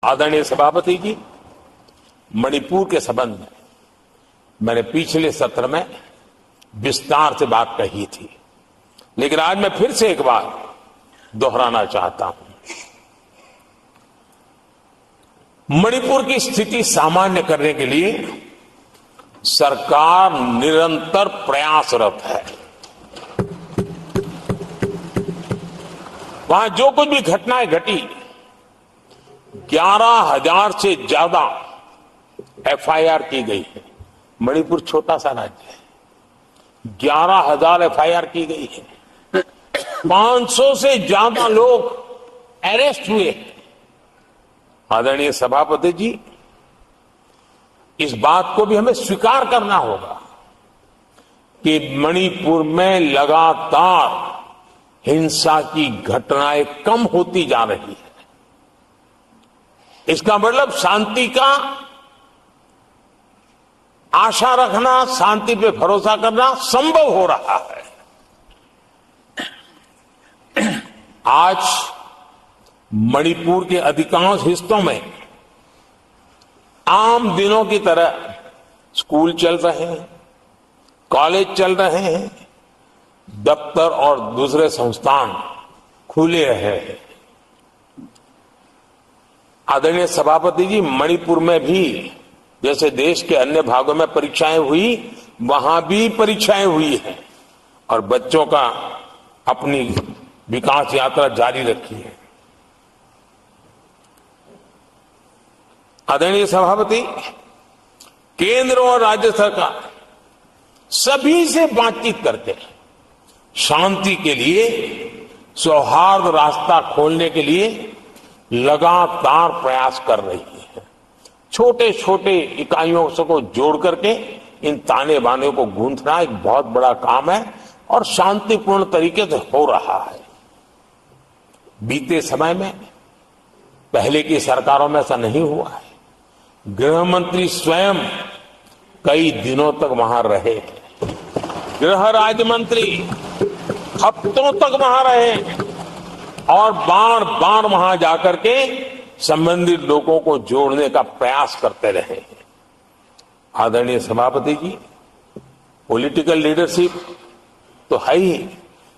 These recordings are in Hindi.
आदरणीय सभापति जी, मणिपुर के संबंध में मैंने पिछले सत्र में विस्तार से बात कही थी, लेकिन आज मैं फिर से एक बार दोहराना चाहता हूं। मणिपुर की स्थिति सामान्य करने के लिए सरकार निरंतर प्रयासरत है। वहां जो कुछ भी घटनाएं घटी, 11,000 से ज्यादा एफआईआर की गई है। मणिपुर छोटा सा राज्य है, 11,000 एफआईआर की गई है। 500 से ज्यादा लोग अरेस्ट हुए। आदरणीय सभापति जी, इस बात को भी हमें स्वीकार करना होगा कि मणिपुर में लगातार हिंसा की घटनाएं कम होती जा रही है। इसका मतलब शांति का आशा रखना, शांति पे भरोसा करना संभव हो रहा है। आज मणिपुर के अधिकांश हिस्सों में आम दिनों की तरह स्कूल चल रहे हैं, कॉलेज चल रहे हैं, दफ्तर और दूसरे संस्थान खुले रहे हैं। आदरणीय सभापति जी, मणिपुर में भी जैसे देश के अन्य भागों में परीक्षाएं हुई, वहां भी परीक्षाएं हुई हैं और बच्चों का अपनी विकास यात्रा जारी रखी है। आदरणीय सभापति, केंद्र और राज्य सरकार सभी से बातचीत करके शांति के लिए, सौहार्द रास्ता खोलने के लिए लगातार प्रयास कर रही है। छोटे छोटे इकाइयों को जोड़ करके इन ताने बाने को गूंथना एक बहुत बड़ा काम है और शांतिपूर्ण तरीके से हो रहा है। बीते समय में पहले की सरकारों में ऐसा नहीं हुआ है। गृह मंत्री स्वयं कई दिनों तक वहां रहे हैं, गृह राज्य मंत्री हफ्तों तक वहां रहे और बार बार वहां जाकर के संबंधित लोगों को जोड़ने का प्रयास करते रहे। आदरणीय सभापति जी, पॉलिटिकल लीडरशिप तो है ही,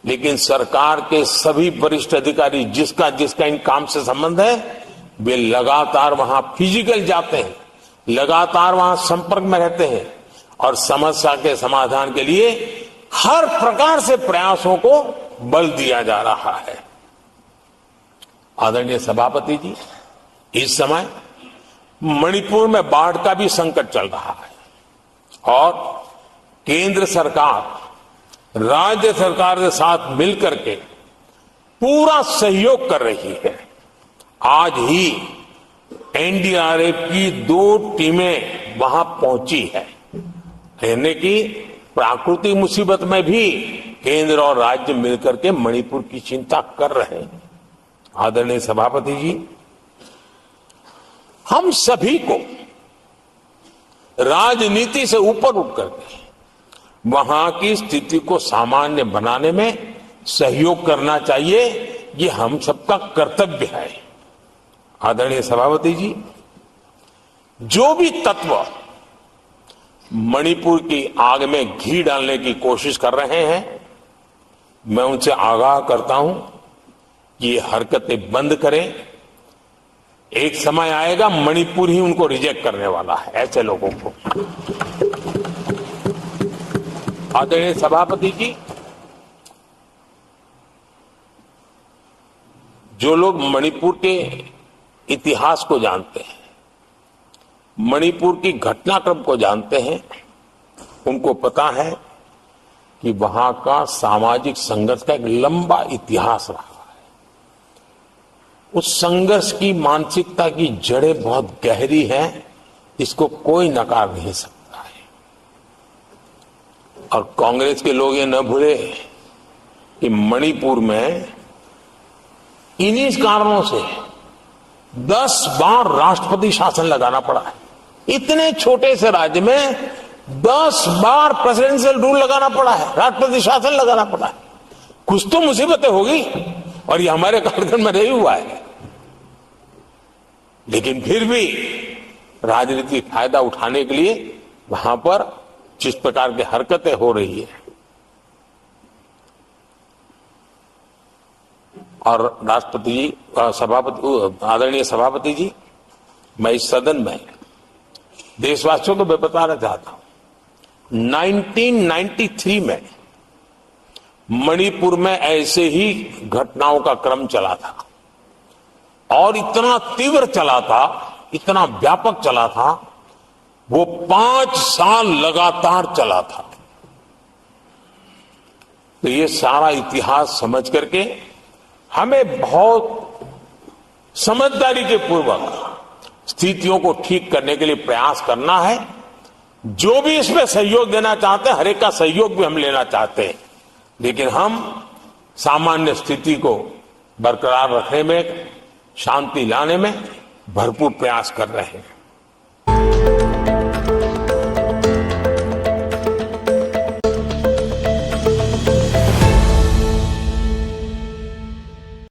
लेकिन सरकार के सभी वरिष्ठ अधिकारी जिसका इन काम से संबंध है, वे लगातार वहां फिजिकल जाते हैं, लगातार वहां संपर्क में रहते हैं और समस्या के समाधान के लिए हर प्रकार से प्रयासों को बल दिया जा रहा है। आदरणीय सभापति जी, इस समय मणिपुर में बाढ़ का भी संकट चल रहा है और केंद्र सरकार राज्य सरकार के साथ मिलकर के पूरा सहयोग कर रही है। आज ही एनडीआरएफ की 2 टीमें वहां पहुंची है, यानी कि प्राकृतिक मुसीबत में भी केंद्र और राज्य मिलकर के मणिपुर की चिंता कर रहे हैं। आदरणीय सभापति जी, हम सभी को राजनीति से ऊपर उठ करके वहां की स्थिति को सामान्य बनाने में सहयोग करना चाहिए। ये हम सबका कर्तव्य है। आदरणीय सभापति जी, जो भी तत्व मणिपुर की आग में घी डालने की कोशिश कर रहे हैं, मैं उनसे आगाह करता हूं कि ये हरकतें बंद करें। एक समय आएगा मणिपुर ही उनको रिजेक्ट करने वाला है, ऐसे लोगों को। आदरणीय सभापति जी, जो लोग मणिपुर के इतिहास को जानते हैं, मणिपुर की घटनाक्रम को जानते हैं, उनको पता है कि वहां का सामाजिक संघर्ष का एक लंबा इतिहास रहा है। उस संघर्ष की मानसिकता की जड़ें बहुत गहरी हैं, इसको कोई नकार नहीं सकता है। और कांग्रेस के लोग ये न भूले कि मणिपुर में इन्हीं कारणों से 10 बार राष्ट्रपति शासन लगाना पड़ा है। इतने छोटे से राज्य में 10 बार प्रेसिडेंशियल रूल लगाना पड़ा है, राष्ट्रपति शासन लगाना पड़ा है। कुछ तो मुसीबतें होगी और ये हमारे कार्यक्रम में नहीं हुआ है। लेकिन फिर भी राजनीतिक फायदा उठाने के लिए वहां पर जिस प्रकार की हरकतें हो रही है, और राष्ट्रपति जी, आदरणीय सभापति जी, मैं इस सदन में देशवासियों को मैं बताना चाहता हूं, 1993 में मणिपुर में ऐसे ही घटनाओं का क्रम चला था और इतना तीव्र चला था, इतना व्यापक चला था, वो 5 साल लगातार चला था। तो ये सारा इतिहास समझ करके हमें बहुत समझदारी के पूर्वक स्थितियों को ठीक करने के लिए प्रयास करना है। जो भी इसमें सहयोग देना चाहते हैं, हर एक का सहयोग भी हम लेना चाहते हैं, लेकिन हम सामान्य स्थिति को बरकरार रखने में, शांति लाने में भरपूर प्रयास कर रहे हैं।